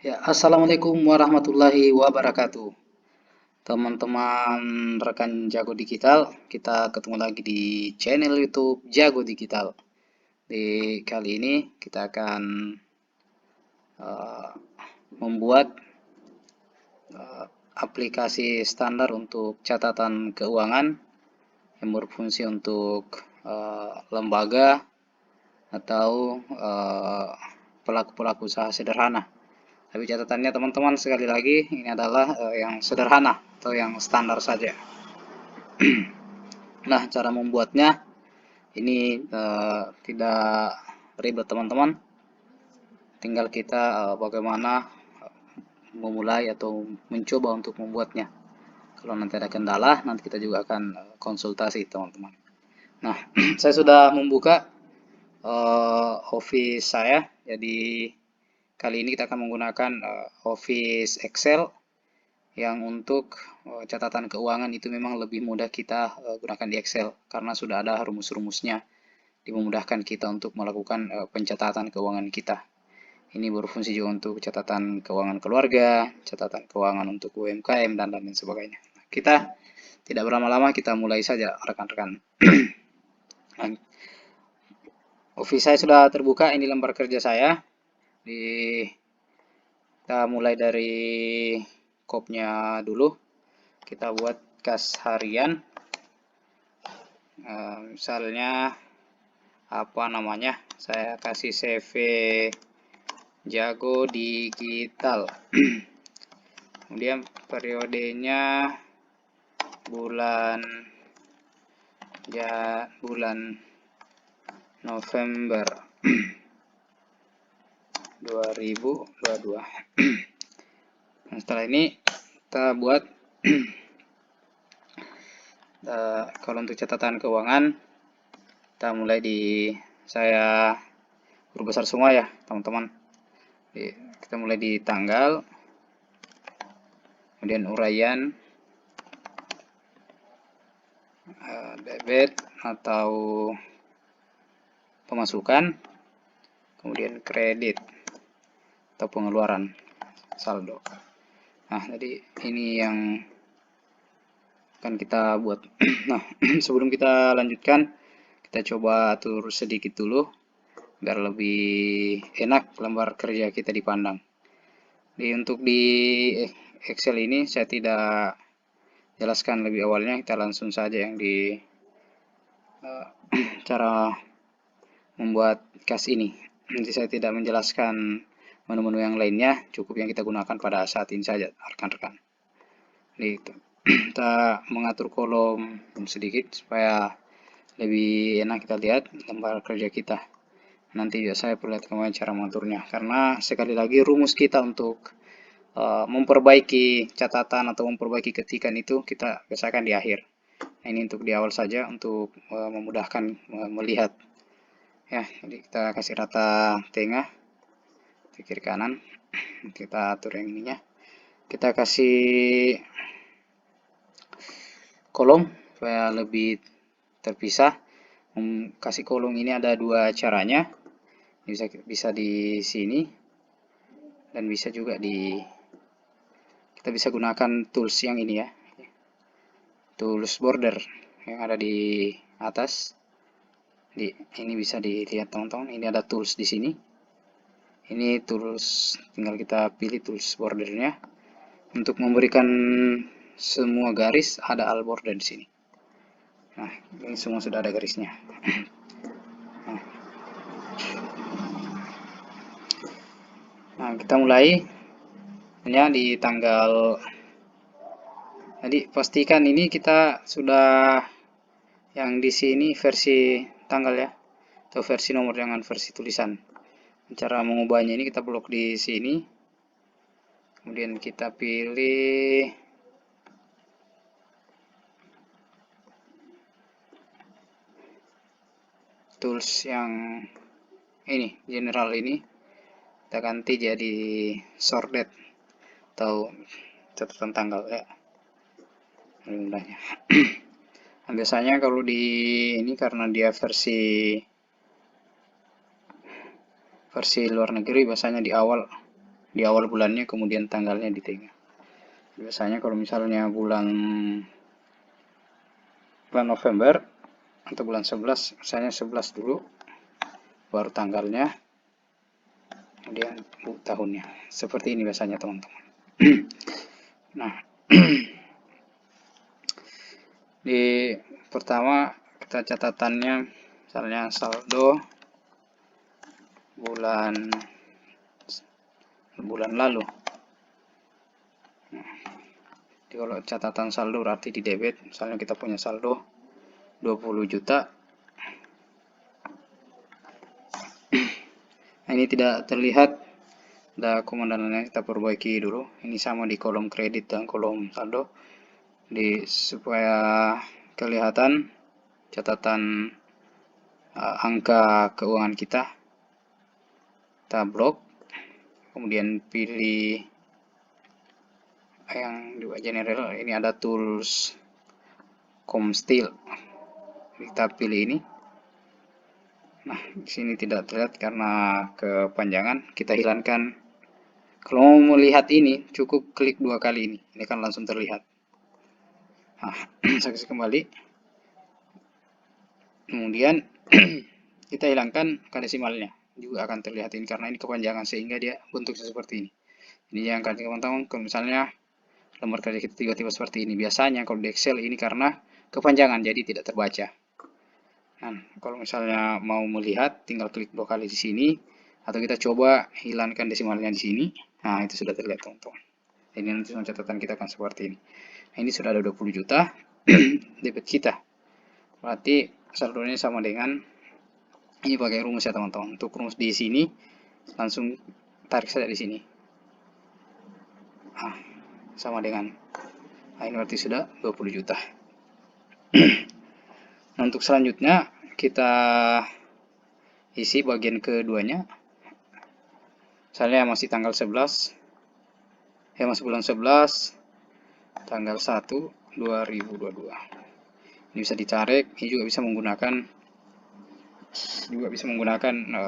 Ya, Assalamualaikum warahmatullahi wabarakatuh. Teman-teman rekan Jago Digital, kita ketemu lagi di channel YouTube Jago Digital. Di kali ini kita akan uh, membuat aplikasi standar untuk catatan keuangan yang berfungsi untuk lembaga atau pelaku-pelaku usaha sederhana. Tapi catatannya teman-teman sekali lagi ini adalah yang sederhana atau yang standar saja. Nah, cara membuatnya ini tidak ribet teman-teman. Tinggal kita bagaimana memulai atau mencoba untuk membuatnya. Kalau nanti ada kendala, nanti kita juga akan konsultasi teman-teman. Nah, saya sudah membuka Office saya. Jadi kali ini kita akan menggunakan Office Excel yang untuk catatan keuangan itu memang lebih mudah kita gunakan di Excel karena sudah ada rumus-rumusnya, dimudahkan kita untuk melakukan pencatatan keuangan kita. Ini berfungsi juga untuk catatan keuangan keluarga, catatan keuangan untuk UMKM, dan lain sebagainya. Kita tidak berlama-lama, kita mulai saja rekan-rekan. Office saya sudah terbuka, ini lembar kerja saya. Kita mulai dari kopnya dulu. Kita buat kas harian. Misalnya apa namanya? Saya kasih CV Jago Digital. Kemudian periodenya bulan November 2022. Nah, setelah ini kita buat kalau untuk catatan keuangan kita mulai di saya huruf besar semua ya teman-teman. Kita mulai di tanggal, kemudian uraian, debit atau pemasukan, kemudian kredit atau pengeluaran, saldo. Nah, jadi ini yang akan kita buat. Nah, sebelum kita lanjutkan, kita coba atur sedikit dulu biar lebih enak lembar kerja kita dipandang. Untuk di Excel ini saya tidak jelaskan lebih awalnya, kita langsung saja yang di cara membuat kas ini. Nanti saya tidak menjelaskan menu-menu yang lainnya, cukup yang kita gunakan pada saat ini saja rekan-rekan. Kita mengatur kolom sedikit supaya lebih enak kita lihat lembar kerja kita. Nanti saya perlihatkan cara mengaturnya, karena sekali lagi rumus kita untuk memperbaiki catatan atau memperbaiki ketikan itu kita biasakan di akhir. Nah, ini untuk di awal saja untuk memudahkan melihat ya. Jadi kita kasih rata tengah ke kiri kanan, kita atur yang ininya, kita kasih kolom supaya lebih terpisah. Kasih kolom ini ada dua caranya, bisa di sini dan bisa juga di, kita bisa gunakan tools yang ini ya, tools border yang ada di atas. Ini bisa dilihat teman-teman, ini ada tools di sini. Ini tools, tinggal kita pilih tools bordernya. Untuk memberikan semua garis ada all border di sini. Nah, ini semua sudah ada garisnya. Nah, kita mulai hanya di tanggal. Jadi pastikan ini kita sudah yang di sini versi tanggal ya, atau versi nomor, jangan versi tulisan. Cara mengubahnya ini kita blok di sini, kemudian kita pilih tools yang ini, general ini, kita ganti jadi sorted atau catatan tanggal ya, lebih mudahnya. Nah, biasanya kalau di ini karena dia versi luar negeri, biasanya di awal di awal bulannya, kemudian tanggalnya di tengah. Biasanya kalau misalnya bulan November atau bulan 11, misalnya 11 dulu, baru tanggalnya, kemudian tahunnya. Seperti ini biasanya teman-teman. Nah, di pertama kita catatannya misalnya saldo bulan lalu. Jadi kalau catatan saldo berarti di debit, misalnya kita punya saldo 20 juta. Nah, ini tidak terlihat, ada komandannya, kita perbaiki dulu. Ini sama di kolom kredit dan kolom saldo, supaya kelihatan catatan angka keuangan kita. Kita blok, kemudian pilih yang di general, ini ada tools Comstil, kita pilih ini. Nah, di sini tidak terlihat karena kepanjangan, kita hilangkan. Kalau mau melihat ini, cukup klik 2 kali ini. Ini kan langsung terlihat. Nah, saksi kembali. Kemudian kita hilangkan desimalnya, juga akan terlihat ini karena ini kepanjangan, sehingga dia bentuknya seperti ini. Ini yang kan teman-teman, kalau misalnya lembar kerja kita tiba-tiba seperti ini. Biasanya kalau di Excel ini karena kepanjangan, jadi tidak terbaca. Nah, kalau misalnya mau melihat, tinggal klik 2 kali di sini, atau kita coba hilangkan desimalnya di sini. Nah, itu sudah terlihat teman-teman. Jadi nanti catatan kita akan seperti ini. Nah, ini sudah ada 20 juta debit kita. Berarti saldonya sama dengan ini, pakai rumus ya teman-teman. Untuk rumus di sini langsung tarik saja di sini. Nah, sama dengan, nah ini berarti sudah 20 juta. Nah, untuk selanjutnya kita isi bagian keduanya. Misalnya masih tanggal 11, masih bulan 11, tanggal 1 2022. Ini bisa ditarik, ini juga bisa menggunakan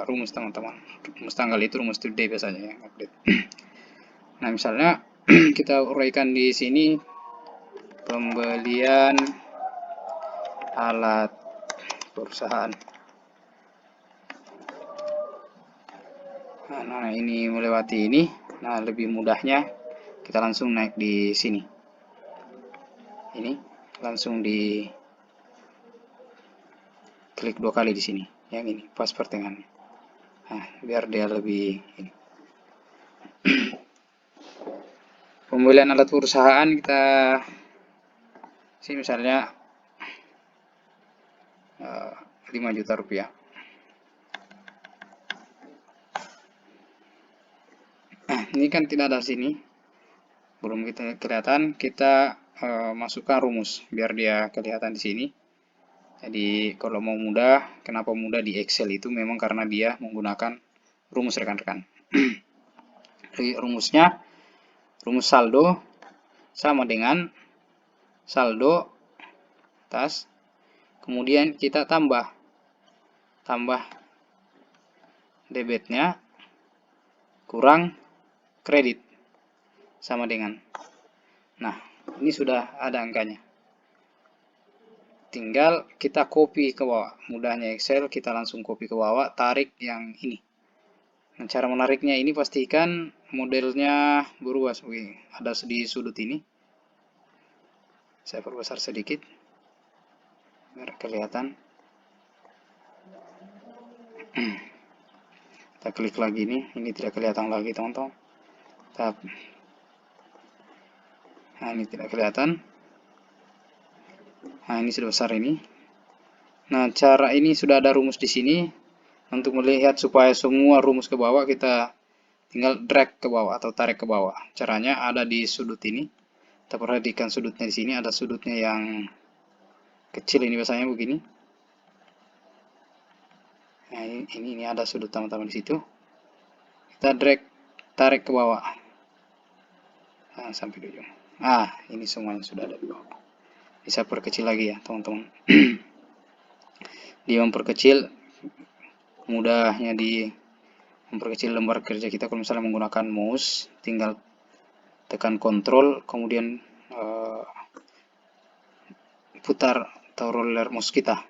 rumus teman-teman. Rumus tanggal itu rumus today biasanya yang update. Nah, misalnya kita uraikan di sini pembelian alat perusahaan. Nah, ini melewati ini. Nah, lebih mudahnya kita langsung naik di sini. Ini langsung di klik 2 kali di sini. Yang ini pas pertengahan. Nah, biar dia lebih ini. Pembelian alat perusahaan kita sini misalnya 5 juta rupiah. Nah, ini kan tidak ada sini, belum kita kelihatan. Kita masukkan rumus biar dia kelihatan di sini. Jadi kalau mau mudah, kenapa mudah di Excel itu memang karena dia menggunakan rumus rekan-rekan. Jadi rumusnya, rumus saldo sama dengan saldo atas, kemudian kita tambah debitnya kurang kredit sama dengan. Nah, ini sudah ada angkanya. Tinggal kita copy ke bawah. Mudahnya Excel, kita langsung copy ke bawah, tarik yang ini. Nah, cara menariknya ini pastikan modelnya berubah. Ada di sudut ini. Saya perbesar sedikit biar kelihatan. Kita klik lagi ini tidak kelihatan lagi teman-teman. Nah, ini tidak kelihatan. Nah, ini sudah besar ini. Nah, cara ini sudah ada rumus di sini. Untuk melihat supaya semua rumus ke bawah, kita tinggal drag ke bawah atau tarik ke bawah. Caranya ada di sudut ini. Kita perhatikan sudutnya di sini, ada sudutnya yang kecil ini biasanya begini. Nah, ini ada sudut teman-teman di situ. Kita drag, tarik ke bawah. Nah, sampai di ujung. Ah, ini semuanya sudah ada di bawah. Bisa perkecil lagi ya teman-teman. Dia memperkecil, mudahnya di memperkecil lembar kerja kita kalau misalnya menggunakan mouse, tinggal tekan kontrol, kemudian putar atau roller mouse kita.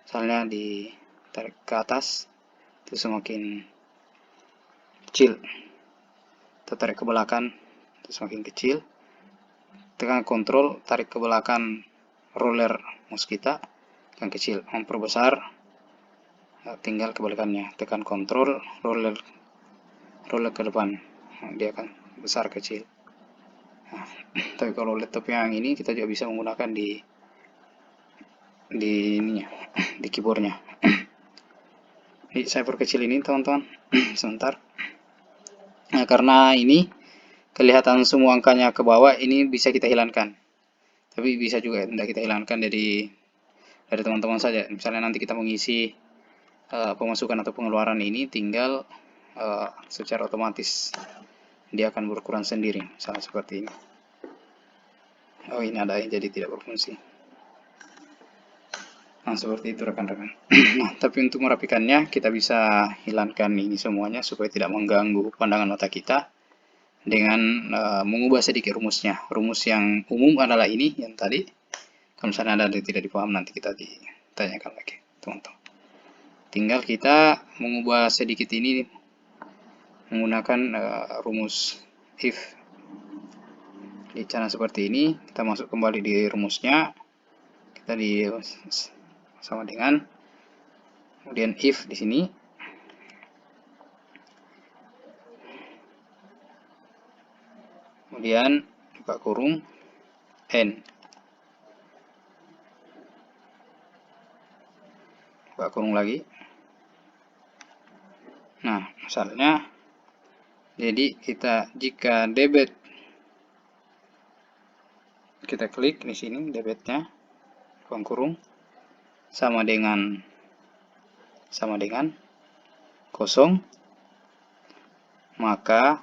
Misalnya ditarik ke atas, itu semakin kecil. Atau tarik ke belakang, itu semakin kecil. Tekan kontrol, tarik ke belakang roller mouse kita, yang kecil. Memperbesar, tinggal kebalikannya. Tekan kontrol, roller ke depan, dia akan besar kecil. Nah, tapi kalau laptop yang ini kita juga bisa menggunakan di ininya, di keyboardnya. Jadi saya perkecil ini teman-teman. Sebentar. Nah, karena ini kelihatan semua angkanya ke bawah, ini bisa kita hilangkan. Tapi bisa juga tidak kita hilangkan dari teman-teman saja. Misalnya nanti kita mengisi pemasukan atau pengeluaran ini, tinggal secara otomatis dia akan berkurang sendiri, misalnya seperti ini. Oh, ini ada yang jadi tidak berfungsi. Nah, seperti itu rekan-rekan. Nah, tapi untuk merapikannya, kita bisa hilangkan ini semuanya supaya tidak mengganggu pandangan mata kita dengan mengubah sedikit rumusnya. Rumus yang umum adalah ini, yang tadi. Kalau misalnya ada yang tidak dipaham, nanti kita ditanyakan lagi, teman-teman. Tinggal kita mengubah sedikit ini menggunakan rumus if. Di cara seperti ini, kita masuk kembali di rumusnya. Kita sama dengan, kemudian if di sini. Kemudian buka kurung n. Buka kurung lagi. Nah, misalnya jadi jika debit, kita klik di sini debitnya, buka kurung, sama dengan 0, maka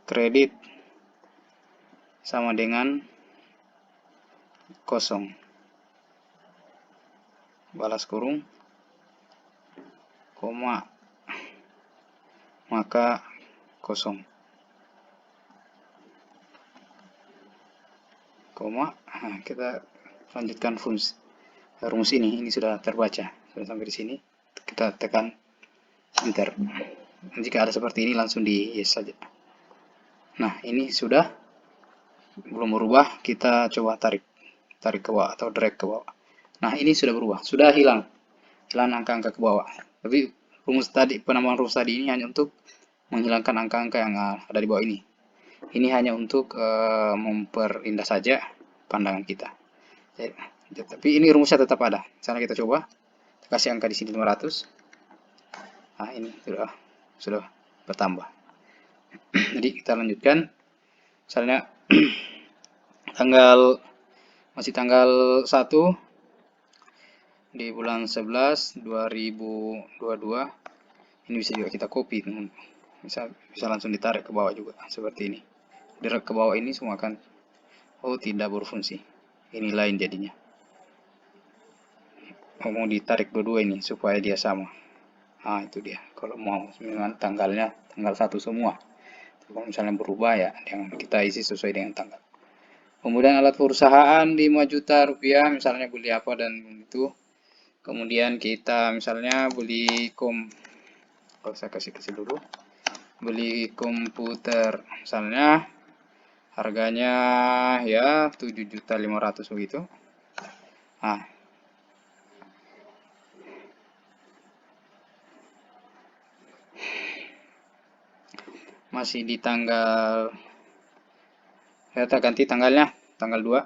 kredit sama dengan 0. Balas kurung, koma, maka 0. Koma. Nah, kita lanjutkan rumus ini sudah terbaca. Sudah sampai di sini. Kita tekan enter. Jika ada seperti ini, langsung di yes saja. Nah, ini sudah belum berubah. Kita coba tarik ke bawah atau drag ke bawah. Nah, ini sudah berubah, sudah hilang angka-angka ke bawah. Tapi penambahan rumus tadi ini hanya untuk menghilangkan angka-angka yang ada di bawah ini. Ini hanya untuk memperindah saja pandangan kita. Tapi ini rumusnya tetap ada. Misalnya kita coba kasih angka di sini 500. Nah, ini sudah bertambah. Jadi kita lanjutkan. Misalnya masih tanggal 1 di bulan 11 2022. Ini bisa juga kita copy, bisa langsung ditarik ke bawah juga seperti ini. Drag ke bawah ini semua akan tidak berfungsi. Ini lain jadinya. Mau ditarik dua-dua ini supaya dia sama. Nah, itu dia. Kalau mau memang tanggalnya tanggal 1 semua. Kalau misalnya berubah ya, yang kita isi sesuai dengan tanggal. Kemudian alat perusahaan 5 juta rupiah, misalnya beli apa dan itu. Kemudian kita misalnya beli kalau saya kasih dulu, beli komputer, misalnya harganya ya 7.500.000 begitu. Nah, masih di tanggal, saya ganti tanggalnya, tanggal 2.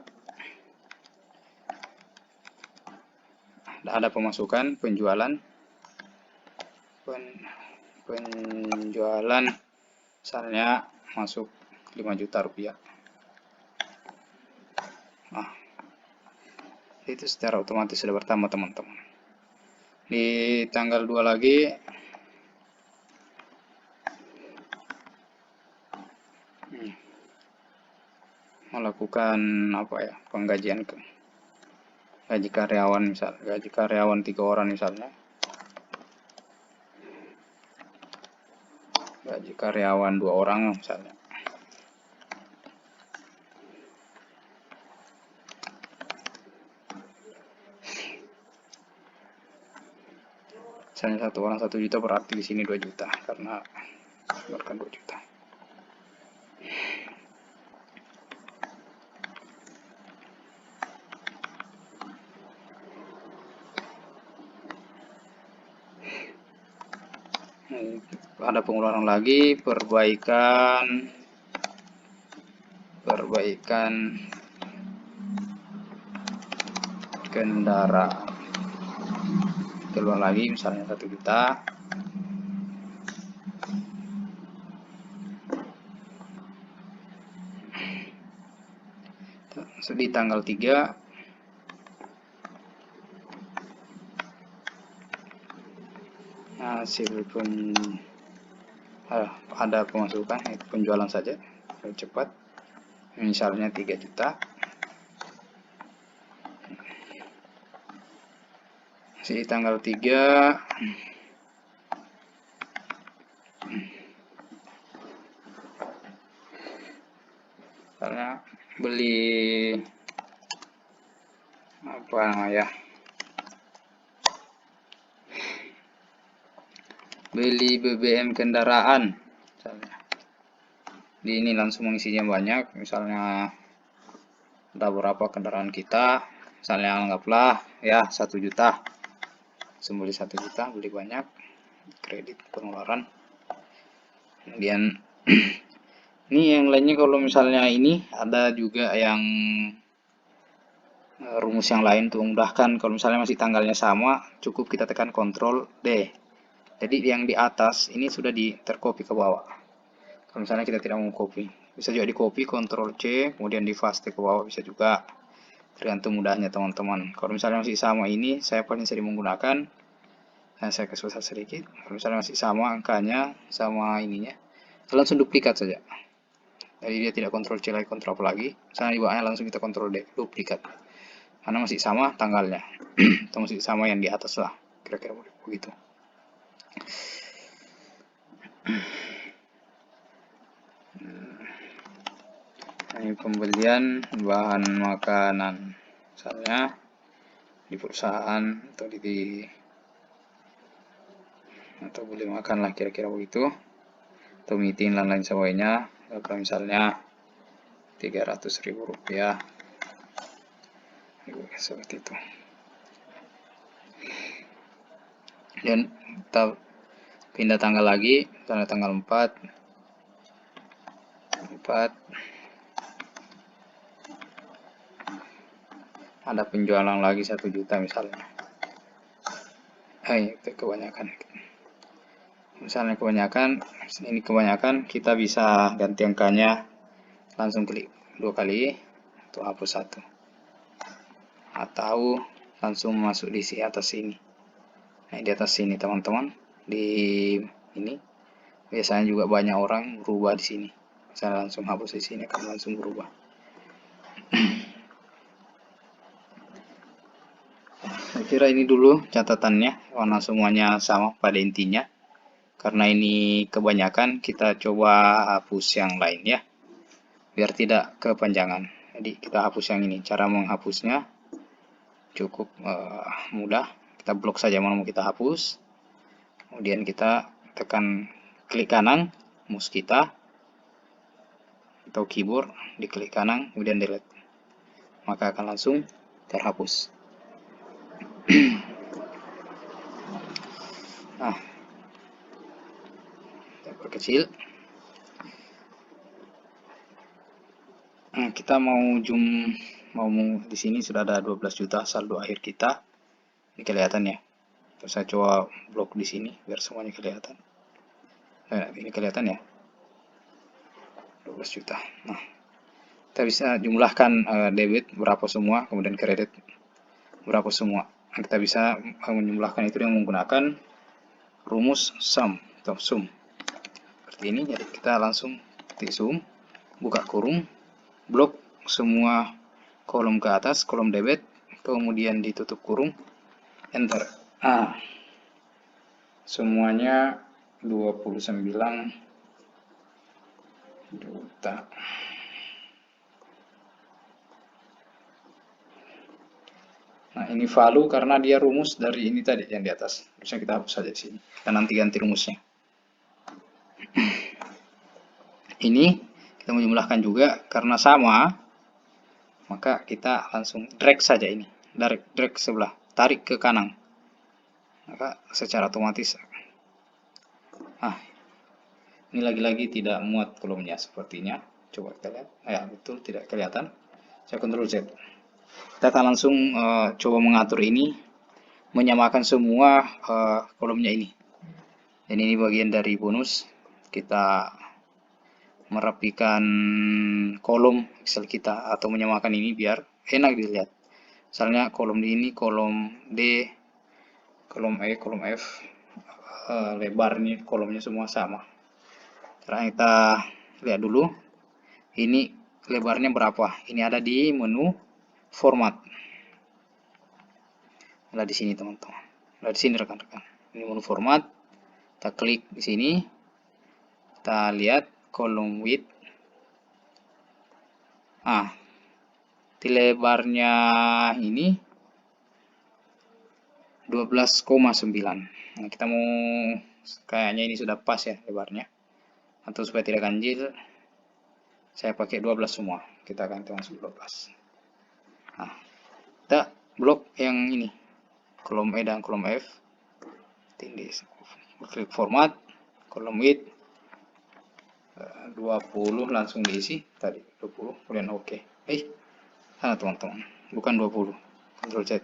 Ada pemasukan penjualan misalnya masuk 5 juta rupiah. Nah, itu secara otomatis sudah bertambah teman-teman. Di tanggal 2 lagi melakukan penggajian gaji karyawan, 3 orang misalnya. gaji karyawan 2 orang misalnya. Misalnya 1 orang 1 juta, berarti di sini 2 juta karena keluarkan 2 juta. Ada pengeluaran lagi, perbaikan kendaraan, keluar lagi misalnya 1 juta. Di tanggal 3 hasil ada pemasukan, itu penjualan saja cepat, misalnya 3 juta. Di tanggal 3 karena beli apa namanya, beli BBM kendaraan misalnya. Di ini langsung mengisinya banyak, misalnya ada berapa kendaraan kita, misalnya anggaplah ya 1 juta, beli 1 juta, beli banyak, kredit pengeluaran. Kemudian ini yang lainnya, kalau misalnya ini ada juga yang rumus yang lain untuk memudahkan. Kalau misalnya masih tanggalnya sama, cukup kita tekan Ctrl D. Jadi yang di atas ini sudah tercopy ke bawah. Kalau misalnya kita tidak mau copy, bisa juga di copy Ctrl C, kemudian di paste ke bawah, bisa juga. Tergantung mudahnya teman-teman. Kalau misalnya masih sama ini, saya paling sering menggunakan, saya kesusah sedikit. Kalau misalnya masih sama angkanya, sama ininya, langsung duplikat saja. Jadi dia tidak Ctrl C lagi, Ctrl apa lagi. Misalnya di bawahnya langsung kita Ctrl D, duplikat. Karena masih sama tanggalnya, atau masih sama yang di atas lah, kira-kira begitu. Ini pembelian bahan makanan, misalnya di perusahaan atau beli makan lah, kira-kira begitu, atau meeting dan lain sebagainya. Kalau misalnya 300.000 rupiah, seperti itu. Dan kita pindah tanggal lagi, misalnya tanggal 4 ada penjualan lagi 1 juta misalnya. Itu kebanyakan. Misalnya kebanyakan, kita bisa ganti angkanya, langsung klik 2 kali atau hapus 1, atau langsung masuk di atas sini. Nah, di atas sini teman-teman, di ini biasanya juga banyak orang berubah di sini. Saya langsung hapus di sini, akan langsung berubah. Saya kira ini dulu catatannya, karena semuanya sama pada intinya. Karena ini kebanyakan, kita coba hapus yang lain ya, biar tidak kepanjangan. Jadi kita hapus yang ini. Cara menghapusnya cukup mudah. Kita blok saja mana mau kita hapus. Kemudian kita tekan klik kanan mouse kita atau keyboard, di klik kanan kemudian delete, maka akan langsung terhapus. Nah, kita perkecil. Nah, kita mau di sini sudah ada 12 juta saldo akhir kita. Ini kelihatan ya. Terus saya coba blok di sini biar semuanya kelihatan. Nah, ini kelihatan ya. 12 juta. Nah, kita bisa jumlahkan debit berapa semua, kemudian kredit berapa semua. Nah, kita bisa menjumlahkan itu dengan menggunakan rumus sum atau sum. Seperti ini. Jadi kita langsung ketik sum, buka kurung, blok semua kolom ke atas, kolom debit, kemudian ditutup kurung, enter. Semuanya 29 Duta. Nah, ini value karena dia rumus dari ini tadi yang di atas. Bisa kita hapus saja di sini. Kita nanti ganti rumusnya. Ini kita menjumlahkan juga karena sama, maka kita langsung drag saja ini. Drag sebelah, tarik ke kanan. Maka secara otomatis. Ah, ini lagi-lagi tidak muat kolomnya sepertinya. Coba kita lihat. Ya, betul tidak kelihatan. Saya Ctrl Z. Kita akan langsung coba mengatur ini, menyamakan semua kolomnya ini. Dan ini bagian dari bonus. Kita merapikan kolom Excel kita atau menyamakan ini biar enak dilihat. Misalnya kolom ini, kolom D, kolom E, kolom F, lebarnya kolomnya semua sama. Sekarang kita lihat dulu, ini lebarnya berapa. Ini ada di menu format. Ada di sini teman-teman. Ada di sini rekan-rekan. Ini menu format. Kita klik di sini. Kita lihat kolom width. Di lebarnya ini 12,9. Nah, kita mau kayaknya ini sudah pas ya lebarnya. Atau supaya tidak ganjil, saya pakai 12 semua. Kita akan masuk 12. Nah, kita blok yang ini, kolom E dan kolom F. Tindih, klik format, kolom width 20 langsung diisi tadi 20, kemudian oke. Sana teman-teman, bukan 20, Ctrl Z,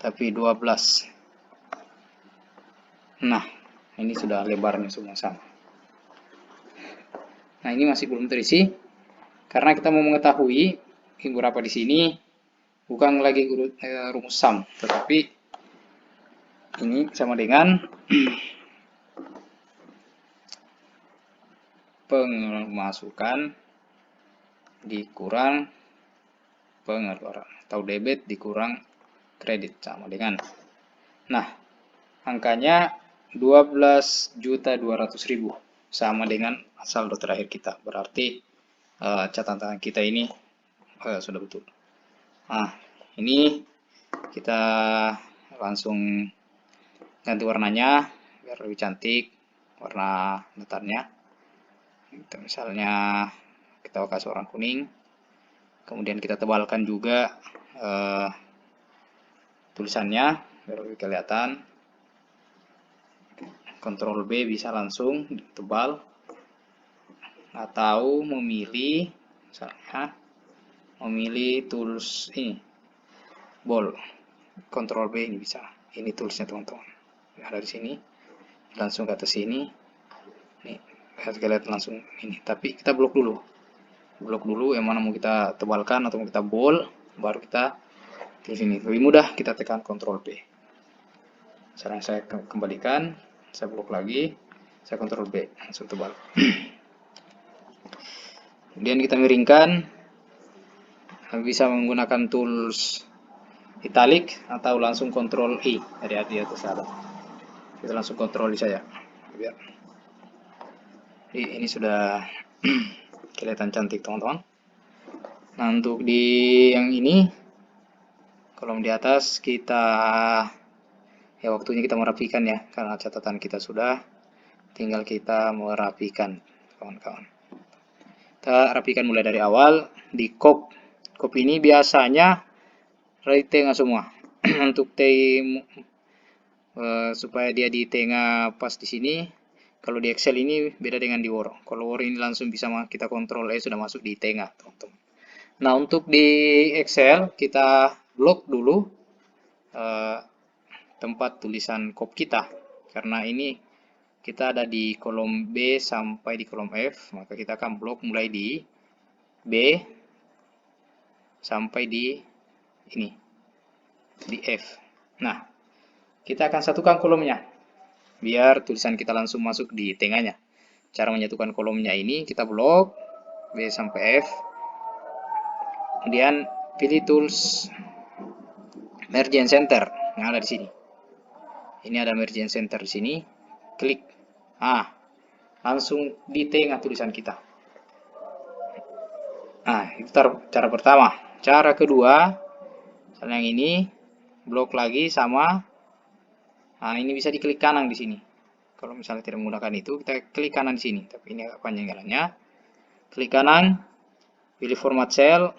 tapi 12. Nah, ini sudah lebarnya semua sama. Nah, ini masih belum terisi karena kita mau mengetahui berapa di sini, bukan lagi rumus sum, tetapi ini sama dengan pemasukan dikurang pengeluaran atau debit dikurang kredit sama dengan. Nah, angkanya 12.200.000 sama dengan saldo terakhir kita. Berarti catatan kita ini sudah betul. Nah, ini kita langsung ganti warnanya biar lebih cantik, warna datarnya. Misalnya kita kasih warna kuning. Kemudian kita tebalkan juga tulisannya biar lebih kelihatan. Ctrl B bisa langsung tebal, atau memilih misalnya tools ini bold, Ctrl B ini bisa. Ini toolsnya teman-teman, ada di sini, langsung ke atas sini. Nih, kita lihat langsung ini. Tapi kita blok dulu yang mana mau kita tebalkan atau mau kita bold, baru kita di sini. Lebih mudah kita tekan Ctrl B. Sekarang saya kembalikan, saya blok lagi, saya Ctrl B, langsung tebal. Kemudian kita miringkan, bisa menggunakan tools italic atau langsung Ctrl I dari atas ada. Kita langsung Ctrl I saja. Biar ini sudah kelihatan cantik teman-teman. Nah, untuk di yang ini, kolom di atas kita ya waktunya kita merapikan ya, karena catatan kita sudah, tinggal kita merapikan kawan-kawan. Kita rapikan mulai dari awal. Di cop ini biasanya dari tengah semua. Untuk supaya dia di tengah pas di sini. Kalau di Excel ini beda dengan di Word. Kalau Word ini langsung bisa kita kontrol sudah masuk di tengah, teman-teman. Nah, untuk di Excel kita blok dulu tempat tulisan cop kita, karena ini kita ada di kolom B sampai di kolom F, maka kita akan blok mulai di B sampai di ini, di F. Nah, kita akan satukan kolomnya biar tulisan kita langsung masuk di tengahnya. Cara menyatukan kolomnya ini, kita blok B sampai F, kemudian pilih tools Merge and Center yang ada di sini. Ini ada Merge and Center di sini, klik. Langsung di tengah tulisan kita. Nah, itu cara pertama. Cara kedua, misalnya yang ini, blok lagi sama. Nah, ini bisa diklik kanan di sini. Kalau misalnya tidak menggunakan itu, kita klik kanan di sini. Tapi ini agak panjang jalannya. Klik kanan, pilih format cell.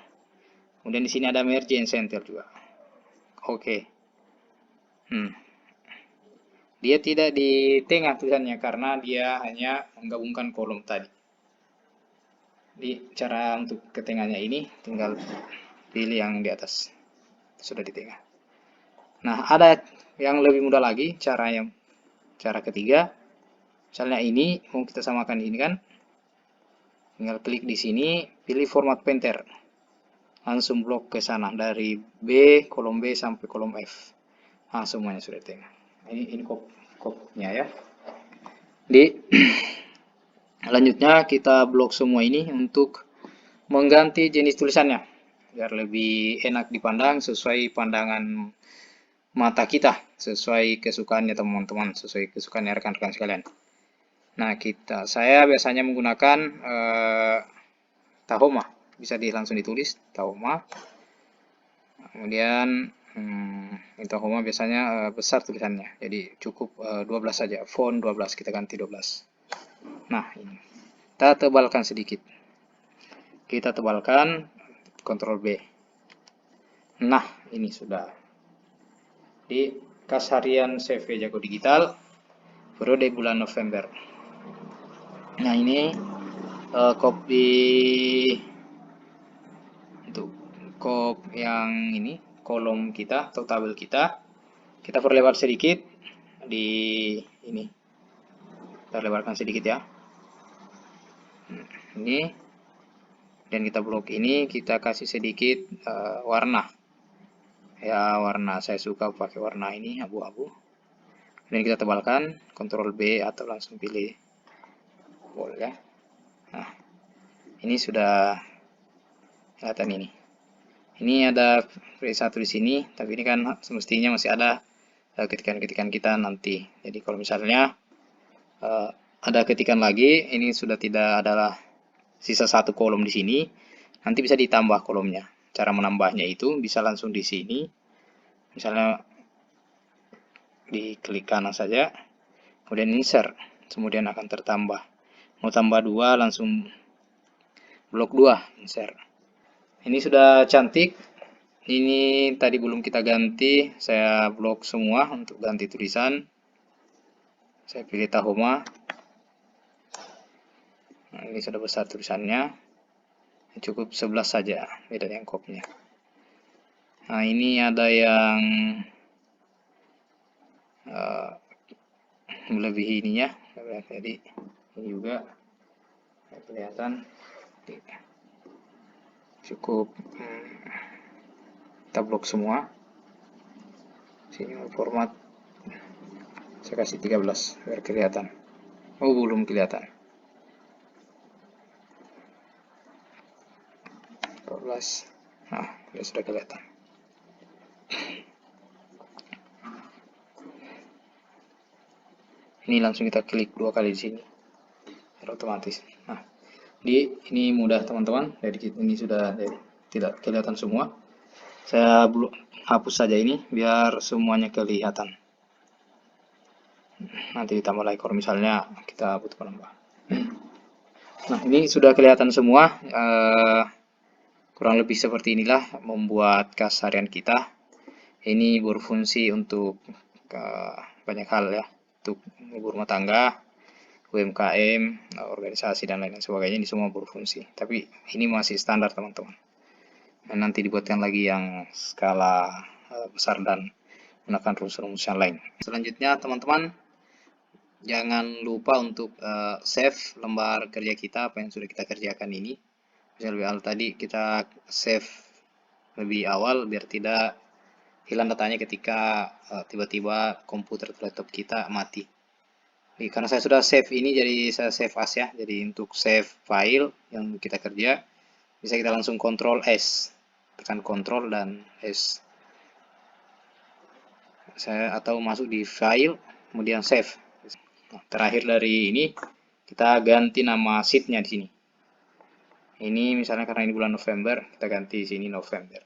Kemudian di sini ada merge and center juga. Oke. Dia tidak di tengah tulisannya karena dia hanya menggabungkan kolom tadi. Di cara untuk ke tengahnya ini tinggal pilih yang di atas. Sudah di tengah. Nah, ada yang lebih mudah lagi, cara ketiga. Misalnya ini mau kita samakan ini kan. Tinggal klik di sini, pilih format painter. Langsung blok ke sana dari B, kolom B sampai kolom F. Nah, semuanya sudah di tengah. Ini kopnya ya. Di Selanjutnya kita blok semua ini untuk mengganti jenis tulisannya biar lebih enak dipandang sesuai pandangan mata kita, sesuai kesukaannya teman-teman, sesuai kesukaannya rekan-rekan sekalian. Nah, saya biasanya menggunakan Tahoma, bisa langsung ditulis Tahoma. Kemudian Tahoma biasanya besar tulisannya, jadi cukup 12 saja, font 12 kita ganti 12. Nah, ini kita tebalkan sedikit. Kita tebalkan, Ctrl B. Nah, ini sudah. Di kas harian CV Jago Digital, periode bulan November. Nah, ini copy untuk yang ini, kolom kita atau tabel kita. Kita perlebar sedikit di ini. Kita lebarkan sedikit ya. Ini. Dan kita blok ini, kita kasih sedikit warna. Ya, warna saya suka pakai warna ini abu-abu. Dan kita tebalkan, Ctrl B atau langsung pilih bold ya. Nah, ini sudah kelihatan ini. Ini ada V1 di sini, tapi ini kan semestinya masih ada ketikan-ketikan kita nanti. Jadi kalau misalnya ada ketikan lagi, ini sudah tidak adalah sisa satu kolom di sini, nanti bisa ditambah kolomnya. Cara menambahnya itu bisa langsung di sini. Misalnya diklik kanan saja, kemudian insert, kemudian akan tertambah. Mau tambah 2, langsung blok 2, insert. Ini sudah cantik. Ini tadi belum kita ganti, saya blok semua untuk ganti tulisan. Saya pilih Tahoma. Nah, ini sudah besar tulisannya. Cukup 11 saja beda yang kopnya. Nah, ini ada yang melebihi ininya. Jadi ini juga kelihatan cukup. Kita blok semua. Sini format saya kasih 13 biar kelihatan. Oh, belum kelihatan. 14. Nah, ya sudah kelihatan. Ini langsung kita klik 2 kali di sini. Biar otomatis. Nah, ini mudah teman-teman. Jadi ini sudah tidak kelihatan semua. Saya hapus saja ini biar semuanya kelihatan. Nanti ditambah lagi kalau misalnya kita butuh penambah. Nah, ini sudah kelihatan semua. Kurang lebih seperti inilah membuat kas harian kita. Ini berfungsi untuk banyak hal ya. Untuk ibu rumah tangga, UMKM, organisasi dan lain sebagainya, ini semua berfungsi. Tapi ini masih standar teman-teman. Nanti dibuatkan lagi yang skala besar dan menggunakan rumus-rumus yang lain. Selanjutnya teman-teman, jangan lupa untuk save lembar kerja kita, apa yang sudah kita kerjakan ini. Misalnya lebih awal tadi kita save lebih awal biar tidak hilang datanya ketika tiba-tiba komputer atau laptop kita mati. Jadi, karena saya sudah save ini, jadi saya save as ya. Jadi untuk save file yang kita kerja, bisa kita langsung Ctrl S, tekan Ctrl dan S. Atau masuk di file, kemudian save. Nah, terakhir dari ini kita ganti nama sheetnya di sini. Ini misalnya karena ini bulan November, kita ganti sini November.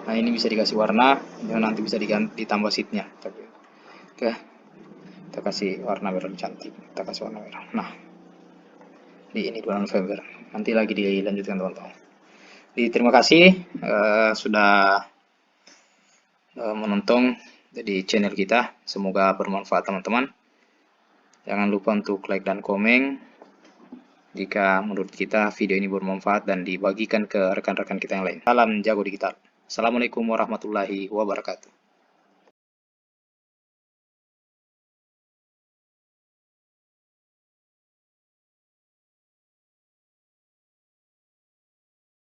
Nah, ini bisa dikasih warna, yang nanti bisa diganti, ditambah sheetnya. Oke, kita kasih warna merah cantik. Kita kasih warna merah. Nah, ini bulan November. Nanti lagi dilanjutkan teman-teman. Terima kasih sudah menonton di channel kita. Semoga bermanfaat teman-teman. Jangan lupa untuk like dan komen jika menurut kita video ini bermanfaat dan dibagikan ke rekan-rekan kita yang lain. Salam jago digital. Assalamualaikum warahmatullahi wabarakatuh.